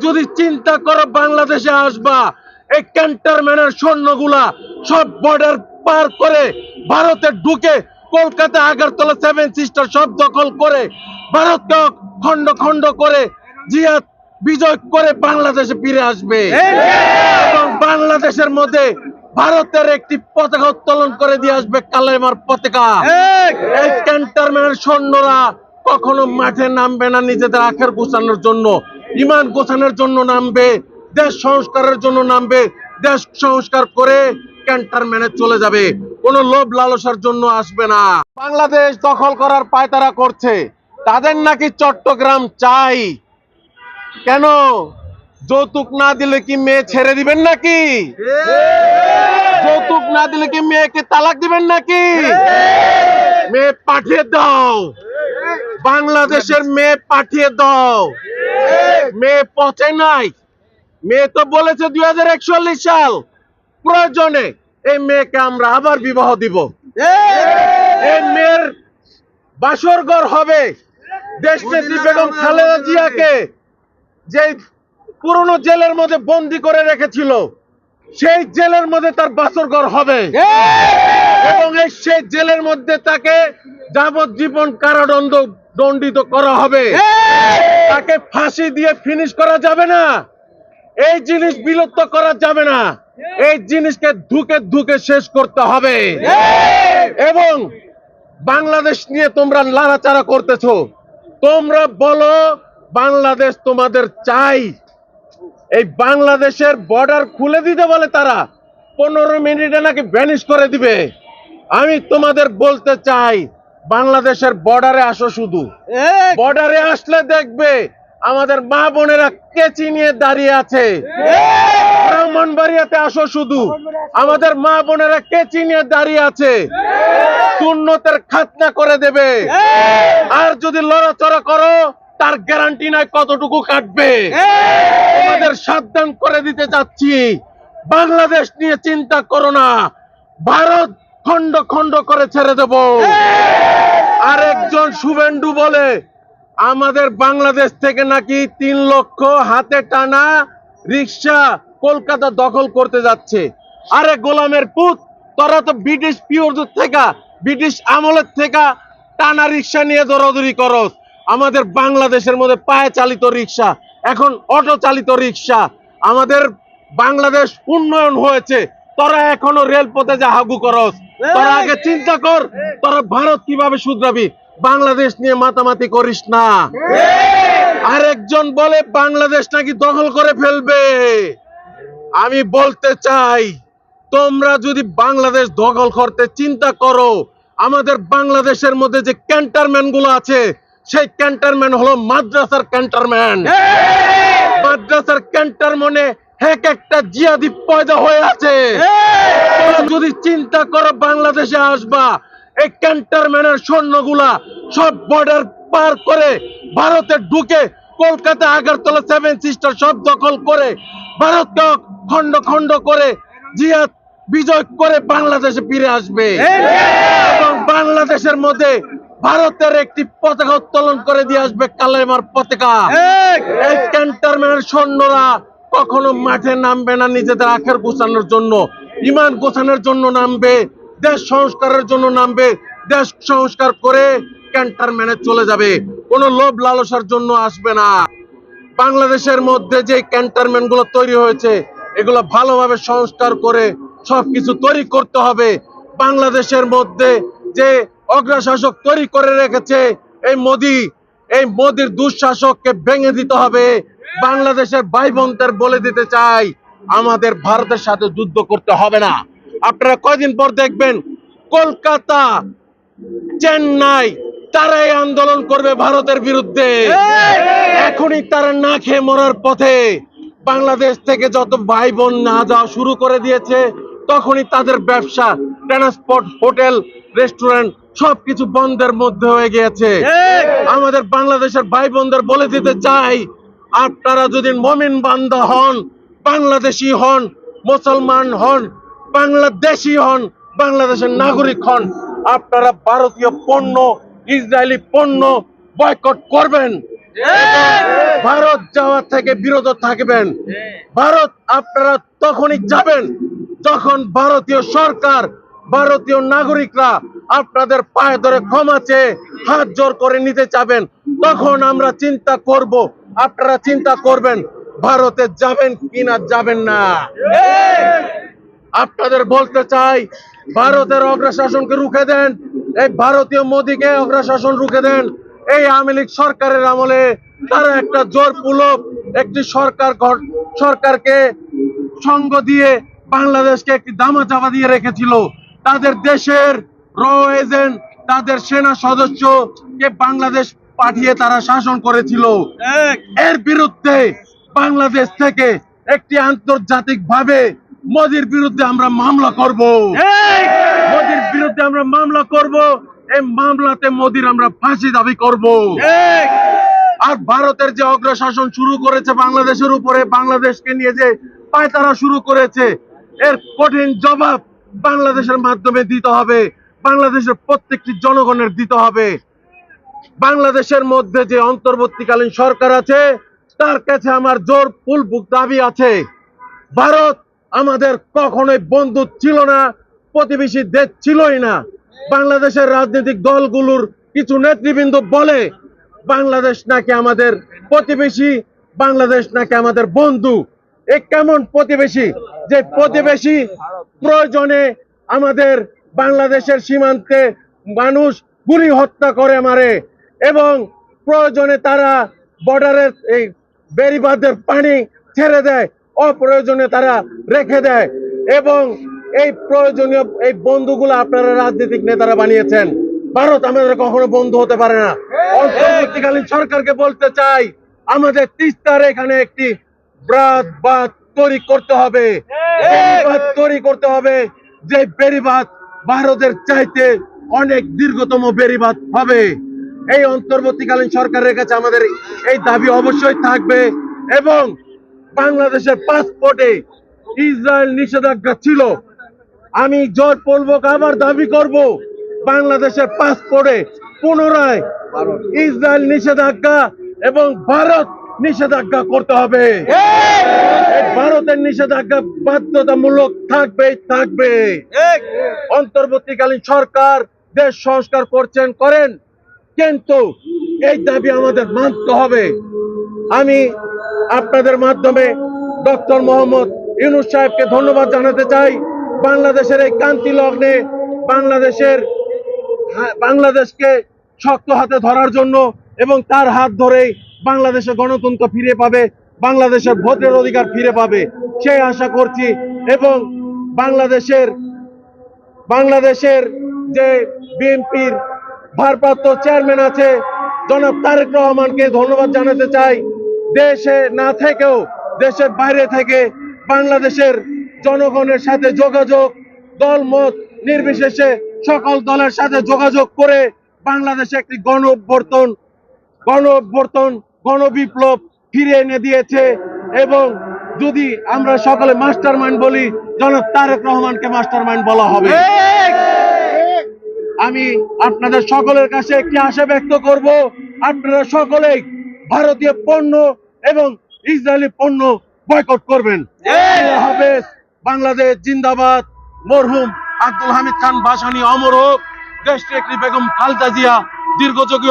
যদি চিন্তা করো বাংলাদেশে আসবা, এই ক্যান্টনমেন্টের সৈন্যগুলা সব বর্ডার পার করে ভারতে ঢুকে কলকাতা, আগরতলা, সেভেন সিস্টার সব দখল করে ভারতকে খন্ড খন্ড করে জিহাদ বিজয় করে বাংলাদেশে ফিরে আসবে এবং বাংলাদেশের মধ্যে ভারতের একটি পতাকা উত্তোলন করে দিয়ে আসবে, কালেমার পতাকা। এই ক্যান্টনমেন্টের সৈন্যরা কখনো মাঠে নামবে না নিজেদের আখের গোছানোর জন্য, ইমান গোছানোর জন্য নামবে, দেশ সংস্কারের জন্য নামবে, দেশ সংস্কার করে ক্যান্টনমেন্টে চলে যাবে, কোনো লোভ লালসার জন্য আসবে না। বাংলাদেশ দখল করার পায়তারা করছে, তাদের নাকি চট্টগ্রাম চাই। কেন? যৌতুক না দিলে কি মেয়ে ছেড়ে দিবেন নাকি? যৌতুক না দিলে কি মেয়েকে তালাক দিবেন নাকি? মেয়ে পাঠিয়ে দাও, বাংলাদেশের মেয়ে পাঠিয়ে দাও। মেয়ে পচে নাই, মেয়ে তো বলেছে 2041 সাল, প্রয়োজনে এই মেয়েকে আমরা আবার বিবাহ দিব। এই মেয়ের বাসর ঘর হবে দেশনেত্রী বেগম খালেদা জিয়াকে যে পুরনো জেলের মধ্যে বন্দি করে রেখেছিল, সেই জেলের মধ্যে তার বাসর ঘর হবে এবং সেই জেলের মধ্যে তাকে যাবজ্জীবন কারাদণ্ড দণ্ডিত করা হবে। তাকে ফাঁসি দিয়ে ফিনিশ করা যাবে না, এই জিনিস বিলুপ্ত করা যাবে না, এই জিনিসকে ধুকে ধুকে শেষ করতে হবে। এবং বাংলাদেশ নিয়ে তোমরা লাড়াচাড়া করতেছো, তোমরা বলো বাংলাদেশ তোমাদের চাই। এই বাংলাদেশের বর্ডার খুলে দিতে বলে তারা, 15 মিনিটে নাকি ভ্যানিশ করে দিবে। আমি তোমাদের বলতে চাই, বাংলাদেশের বর্ডারে আসো, শুধু বর্ডারে আসলে দেখবে আমাদের মা বোনেরা কেচি নিয়ে দাঁড়িয়ে আছে। ব্রাহ্মণবাড়িয়াতে আসো, শুধু আমাদের মা বোনেরা কেচি নিয়ে দাঁড়িয়ে আছে, সুন্নতের খাতনা করে দেবে। আর যদি লড়াচড়া করো, তার গ্যারান্টি নাই কতটুকু কাটবে। তোমাদের সাবধান করে দিতে চাচ্ছি, বাংলাদেশ নিয়ে চিন্তা করো না, ভারত খন্ড খন্ড করে ছেড়ে দেব। আরেকজন শুভেন্দু বলে আমাদের বাংলাদেশ থেকে নাকি 3 লক্ষ হাতে টানা রিক্সা কলকাতা দখল করতে যাচ্ছে। আরে গোলামের পুত, তোরা তো ব্রিটিশ পিওর থেকে, ব্রিটিশ আমলের থেকে টানা রিক্সা নিয়ে দৌড়াদৌড়ি করস। আমাদের বাংলাদেশের মধ্যে পায়ে চালিত রিক্সা, এখন অটো চালিত রিক্সা। আমাদের বাংলাদেশ উন্নয়ন হয়েছে, তোরা এখনো রেলপথে যা হাগু করস। তোরা আগে চিন্তা কর, তোরা ভারত কিভাবে শুধরাবি, বাংলাদেশ নিয়ে মাতামাতি করিস না। আরেকজন বলে বাংলাদেশ নাকি দখল করে ফেলবে। আমি বলতে চাই, তোমরা যদি বাংলাদেশ দখল করতে চিন্তা করো, আমাদের বাংলাদেশের মধ্যে যে ক্যান্টনমেন্ট গুলো আছে, সেই ক্যান্টনমেন্ট হলো মাদ্রাসার ক্যান্টনমেন্ট। মাদ্রাসার ক্যান্টনমেন্টে এক একটা জিহাদি পয়দা হয়ে আছে। তোমরা যদি চিন্তা করো বাংলাদেশে আসবা, এই ক্যান্টনমেন্টের সৈন্যগুলা সব বর্ডার পার করে ভারতে ঢুকে কলকাতা, আগরতলা, সেভেন সিস্টার সব দখল করে ভারতকে খন্ড খন্ড করে জিহাদ বিজয় করে বাংলাদেশে ফিরে আসবে এবং বাংলাদেশের মধ্যে ভারতের একটি পতাকা উত্তোলন করে দিয়ে আসবে, কালেমার পতাকা। এই ক্যান্টনমেন্টের সৈন্যরা কখনো মাঠে নামবে না নিজেদের আখের গোছানোর জন্য, ইমান গোছানোর জন্য নামবে, দেশ সংস্কারের জন্য নামবে, দেশ সংস্কার করে ক্যান্টনমেন্টে চলে যাবে, কোনো লোভ লালসার জন্য আসবে না। বাংলাদেশের মধ্যে যে ক্যান্টনমেন্ট গুলো তৈরি হয়েছে, এগুলো ভালোভাবে সংস্কার করে সবকিছু তৈরি করতে হবে। বাংলাদেশের মধ্যে যে অগ্রশাসক তৈরি করে রেখেছে এই মোদির দুঃশাসককে ভেঙে দিতে হবে। বাংলাদেশের ভাই বোনদের বলে দিতে চাই, আমাদের ভারতের সাথে যুদ্ধ করতে হবে না। আপনারা কয়দিন পর দেখবেন কলকাতা, চেন্নাই তারাই আন্দোলন করবে ভারতের বিরুদ্ধে। এখনই তারা না খেয়ে মরার পথে। বাংলাদেশ থেকে যত ভাই বোন না যাওয়া শুরু করে দিয়েছে, তখনই তাদের ব্যবসা, ট্রান্সপোর্ট, হোটেল, রেস্টুরেন্ট সবকিছু বন্ধের মধ্যে হয়ে গিয়েছে। আমাদের বাংলাদেশের ভাই বোনদের বলে দিতে চাই, আপনারা যদি মুমিন বান্দা হন, বাংলাদেশি হন, মুসলমান হন, বাংলাদেশি হন, বাংলাদেশের নাগরিক হন, আপনারা ভারতীয় পণ্য, ইসরায়েলি পণ্য বয়কট করবেন। ভারত যাওয়া থেকে বিরত থাকবেন। ভারত আপনারা তখনই যাবেন যখন ভারতীয় সরকার, ভারতীয় নাগরিকরা আপনাদের পায়ে ধরে ক্ষমা চেয়ে হাত জোর করে নিতে চাবেন। তখন আমরা চিন্তা করব, আপনারা চিন্তা করবেন ভারতে যাবেন কিনা যাবেন না। আপনাদের বলতে চাই, ভারতের অগ্রশাসনকে রুখে দেন, এই ভারতীয় মোদীকে অগ্রশাসন রুখে দেন। এই আওয়ামী লীগ সরকারের আমলে তারা একটা জোরপূর্বক একটি সরকারকে সঙ্গ দিয়ে বাংলাদেশকে একটি দামাচাপা দিয়ে রেখেছিল। তাদের দেশের র এজেন্ট, তাদের সেনা সদস্যকে বাংলাদেশ পাঠিয়ে তারা শাসন করেছিল। এর বিরুদ্ধে বাংলাদেশ থেকে একটি আন্তর্জাতিক ভাবে মোদির বিরুদ্ধে আমরা মামলা করব। মোদির বিরুদ্ধে আমরা মামলা করব। এই মামলাতে মোদির আমরা ফাঁসি দাবি করব। আর ভারতের যে অগ্রশাসন শুরু করেছে বাংলাদেশের উপরে, বাংলাদেশকে নিয়ে যে পায়তারা শুরু করেছে, এর কঠিন জবাব বাংলাদেশের মাধ্যমে দিতে হবে, বাংলাদেশের প্রত্যেকটি জনগণের দিতে হবে। বাংলাদেশের মধ্যে যে অন্তর্বর্তীকালীন সরকার আছে তার কাছে আমার জোরপূর্বক দাবি আছে, ভারত আমাদের কখনোই বন্ধু ছিল না, প্রতিবেশী দেশ ছিলই না। বাংলাদেশের রাজনৈতিক দলগুলোর কিছু নেতৃবৃন্দ বলে বাংলাদেশ নাকি আমাদের প্রতিবেশী, বাংলাদেশ নাকি আমাদের বন্ধু। এ কেমন প্রতিবেশী? যে প্রতিবেশী প্রয়োজনে আমাদের বাংলাদেশের সীমান্তে মানুষ গুলি হত্যা করে মারে, এবং প্রয়োজনে তারা বর্ডারের এই বেড়িবাঁধের পানি ছেড়ে দেয়, অপ্রয়োজনে তারা রেখে দেয়। এবং এই প্রয়োজনীয় এই বন্ধুগুলো আপনারা রাজনৈতিক নেতারা বানিয়েছেন। ভারত আমাদের কখনো বন্ধু হতে পারে না। অন্তর্বর্তীকালীন সরকারকে বলতে চাই, আমাদের তিস্তার এখানে একটি বাঁধ তৈরি করতে হবে, তৈরি করতে হবে, যে বেড়িবাঁধ ভারতের চাইতে অনেক দীর্ঘতম বেড়িবাঁধ হবে। এই অন্তর্বর্তীকালীন সরকারের কাছে আমাদের এই দাবি অবশ্যই থাকবে। এবং বাংলাদেশের পাসপোর্টে ইসরায়েল নিষেধাজ্ঞা ছিল, আমি জোরপূর্বক আবার দাবি করব বাংলাদেশের পাসপোর্টে পুনরায় ইসরায়েল নিষেধাজ্ঞা এবং ভারত নিষেধাজ্ঞা করতে হবে। ভারতের নিষেধাজ্ঞা বাধ্যতামূলক থাকবে। অন্তর্বর্তীকালীন সরকার দেশ সংস্কার করছেন, করেন, কিন্তু এই দাবি আমাদের মানতে হবে। আমি আপনাদের মাধ্যমে ডক্টর মোহাম্মদ ইউনূস সাহেবকে ধন্যবাদ জানাতে চাই। বাংলাদেশের এই ক্রান্তি লগ্নে বাংলাদেশকে শক্ত হাতে ধরার জন্য, এবং তার হাত ধরেই বাংলাদেশের গণতন্ত্র ফিরে পাবে, বাংলাদেশের ভোটের অধিকার ফিরে পাবে সেই আশা করছি। এবং বাংলাদেশের যে বিএনপির ভারপ্রাপ্ত চেয়ারম্যান আছে জনাব তারেক রহমানকে ধন্যবাদ জানাতে চাই। দেশে না থেকেও দেশের বাইরে থেকে বাংলাদেশের জনগণের সাথে যোগাযোগ, দলমত নির্বিশেষে সকল দলের সাথে যোগাযোগ করে বাংলাদেশে একটি গণবিপ্লব ফিরে এনে দিয়েছে। এবং যদি আমরা সকলে মাস্টার মাইন্ড বলি, জনাব তারেক রহমানকে মাস্টার মাইন্ড বলা হবে। আমি আপনাদের সকলের কাছে একটি আশা ব্যক্ত করব, আপনারা সকলেই ভারতীয় পণ্য এবং ইসরায়েলি পণ্য বয়কট করবেন। বাংলাদেশ জিন্দাবাদ। মরহুম আব্দুল হামিদ খান ভাসানী অমর হোক। দেশটি একটি বেগম খালেদা জিয়া দীর্ঘযোগী